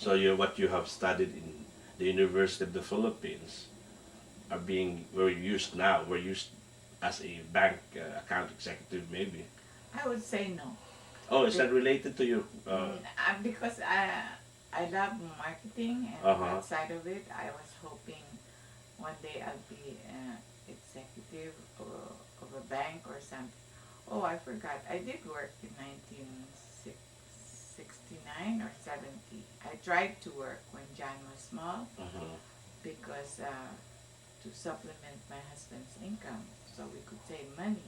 So what you have studied in the University of the Philippines were used now, were used as a bank account executive maybe. I would say no. Oh, is Be- that related to your, because I love marketing, and uh-huh, that side of it, I was hoping one day I'll be executive of a bank or something. Oh, I forgot. I did work in 1969 or 70. I tried to work when John was small uh-huh, because to supplement my husband's income so we could save money.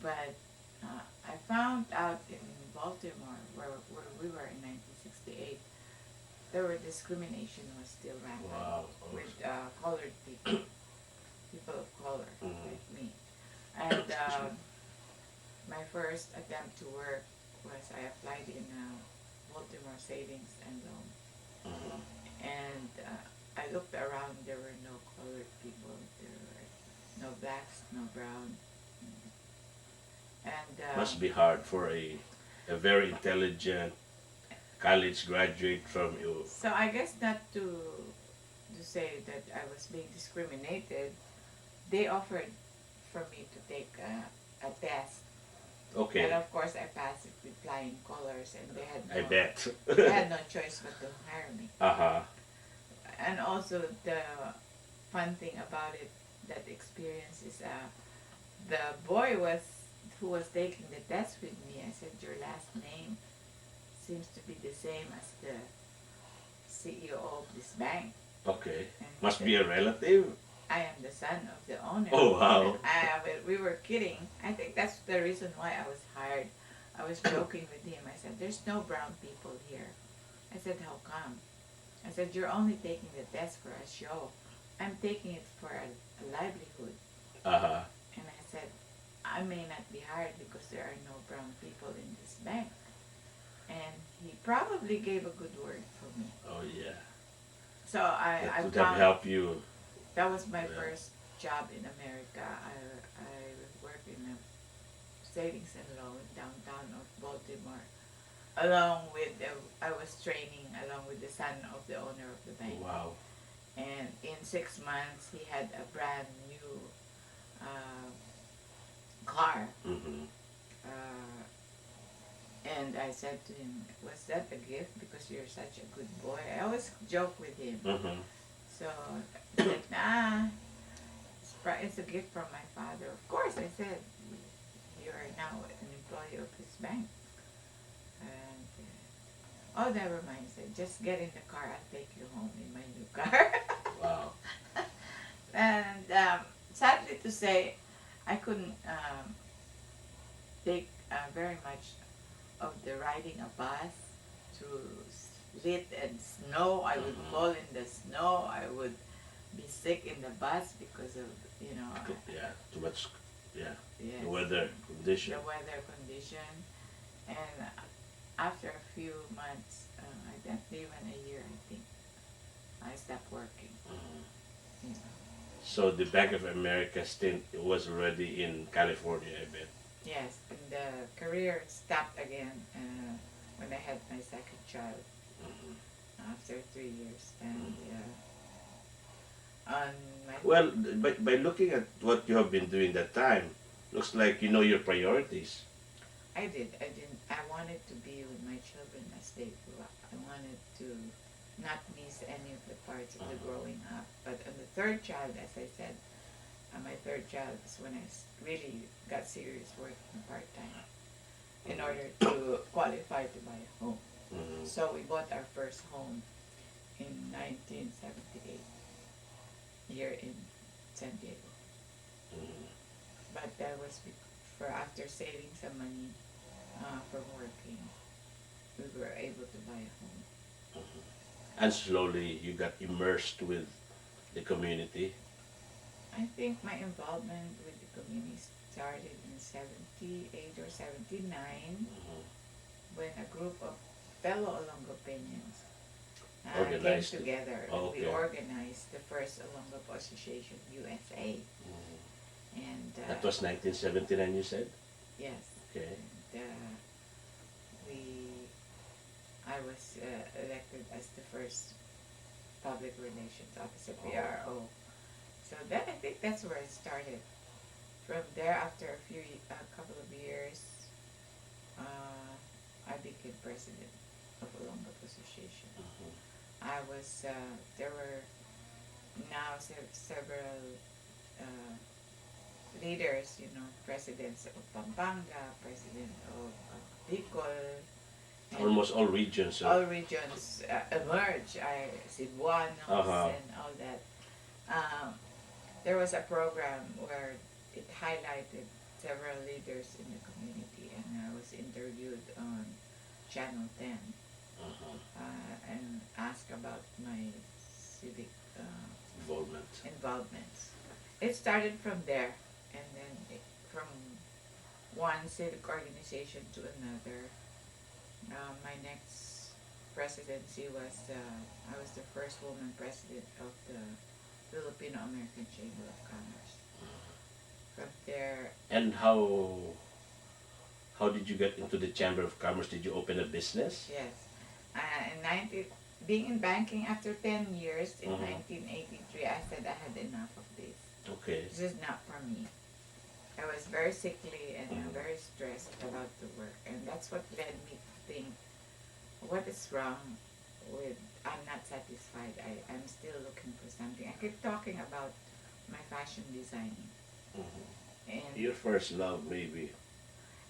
But I found out in Baltimore, where we were in 1968, there were discrimination was still rampant wow, with oh, colored people, people of color mhm, like me. And excuse me, my first attempt to work was I applied in Baltimore Savings and Loan. mhm. And I looked around, there were no colored people, there were no blacks, no brown. And Must be hard for a very intelligent college graduate from you. so I guess not to say that I was being discriminated, they offered for me to take a test. And Okay, of course I passed it with flying colors, and I bet. they had no choice but to hire me. Uh-huh. And also the fun thing about it, that experience is the boy was who was taking the test with me. I said, your last name seems to be the same as the CEO of this bank. Okay. And he Must said, be a relative. I am the son of the owner. Oh, And wow. we were kidding. I think that's the reason why I was hired. I was joking with him. I said, there's no brown people here. I said, how come? I said, you're only taking the test for a show. I'm taking it for a livelihood. Uh-huh. And I said, I may not be hired because there are no brown people in this bank. And he probably gave a good word for me. Oh, yeah. So That I would have found helped you. that was my Yeah. first job in America. I worked in a savings and loan downtown of Baltimore. Along with, I was training along with the son of the owner of the bank. Wow. And in 6 months, he had a brand new uh, car. Mm-hmm. Uh, and I said to him, was that a gift because you're such a good boy? I always joke with him. Mm-hmm. So he said, nah, it's a gift from my father. Of course, I said, you are now an employee of his bank. And, oh, never mind. He said, just get in the car. I'll take you home in my new car. Wow. And sadly to say, I couldn't take very much of the riding a bus through sleet and snow. I would Mm-hmm. fall in the snow. I would be sick in the bus because of, you know, Yeah. Too much. Yeah. yes, The weather condition. the weather condition. And after a few months, I don't even a year, I think, I stopped working. Mhm. You know. So the Bank of America stint was already in California, I bet. Yes, and the career stopped again when I had my second child Mhm. after 3 years. And Mhm. on my Well, by looking at what you have been doing that time, looks like you know your priorities. I didn't. I wanted to be with my children as they grew up. I wanted to not miss any of the parts of the Mhm. growing up. But on the third child, as I said, my third child is when I really got serious working part time in Mhm. order to qualify to buy a home. Mhm. So we bought our first home in 1978 here in San Diego. Mhm. But that was for after saving some money from working, we were able to buy a home. Mhm. And slowly you got immersed with the community. I think my involvement with the community started in 78 or 79 Mhm. when a group of fellow Olongapeños came Organized it. together, Oh, and we okay. organized the first Olongapo Association USA. Mhm. And That was 1979, you said? yes, Okay. and we I was elected as the first public relations officer, PRO. So that I think that's where it started. From there, after a couple of years, I became president of Olongapo Association. I was there were now several uh, leaders, presidents of Pampanga, president of Bicol, and Almost all regions. all regions emerge. Cebuanos and all that. Um, there was a program where it highlighted several leaders in the community, and I was interviewed on Channel 10 and asked about my civic involvements. It started from there, and then from one civic organization to another. My next presidency was I was the first woman president of the Filipino American Chamber of Commerce. From there, And how did you get into the Chamber of Commerce? Did you open a business? yes, being in banking after 10 years in 1983, I said I had enough of this. Okay. This is not for me. I was very sickly and very stressed about the work, and that's what led me to think, what is wrong with, I'm not satisfied, I'm still looking for something. I keep talking about my fashion designing. And Your first love, maybe.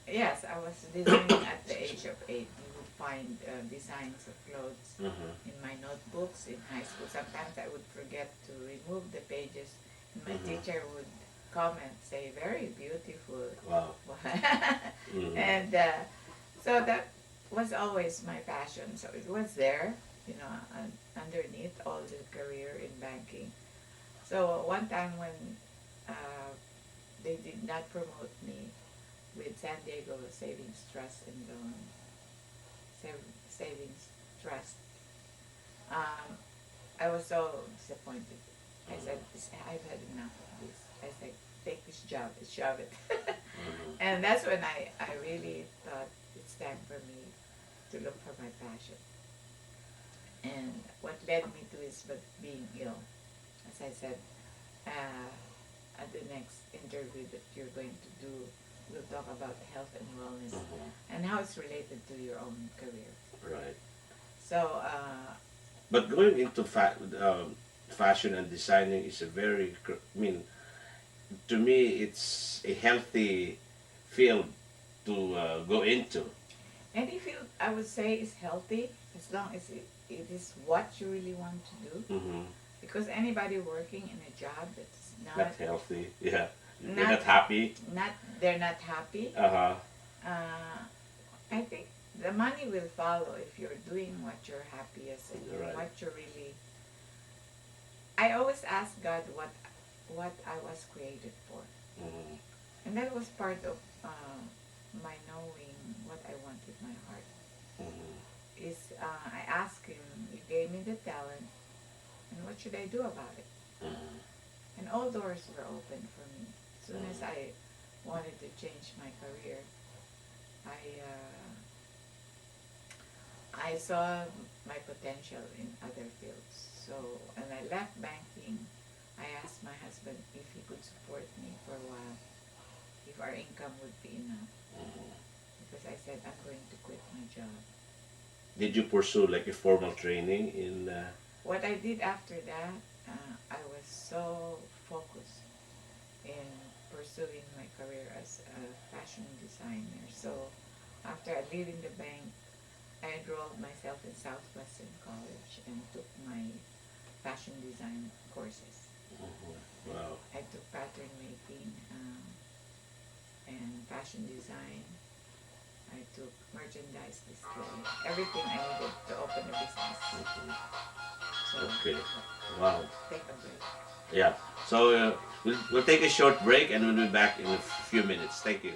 yes, I was designing at the age of 8. You would find designs of clothes in my notebooks in high school. Sometimes I would forget to remove the pages, and my teacher would comment, say, very beautiful. Wow. And so that was always my passion. So it was there, underneath all the career in banking. So one time when they did not promote me with San Diego Savings Trust and Loan, Savings Trust, I was so disappointed. I said, I've had enough of this. I said, take this job, shove it. And that's when I really thought it's time for me to look for my passion. And what led me to is being ill. As I said, at the next interview that you're going to do, we'll talk about health and wellness and how it's related to your own career. Right. So, But going into fashion and designing is to me, it's a healthy field to go into. any field I would say is healthy as long as it is what you really want to do. Because anybody working in a job that's Not healthy, yeah. You're Not- not happy. they're not happy. Uh-huh. I think the money will follow if you're doing what you're happiest and Right. what you're really. I always ask God what I was created for, and that was part of my knowing what I want with my heart. I asked Him, He gave me the talent, and what should I do about it? And all doors were open for me. As soon as I wanted to change my career, I saw my potential in other fields. So when I left banking, I asked my husband if he could support me for a while, if our income would be enough. Because I said, I'm going to quit my job. Did you pursue like a formal training in? What I did after that, I was so focused in pursuing my career as a fashion designer. So after leaving the bank, I enrolled myself in Southwestern College and took my fashion design courses. Wow. I took pattern making and fashion design. I took merchandise display, everything I needed to open a business. So, Okay. Wow. take a break. Yeah. So we'll take a short break and we'll be back in a few minutes. Thank you.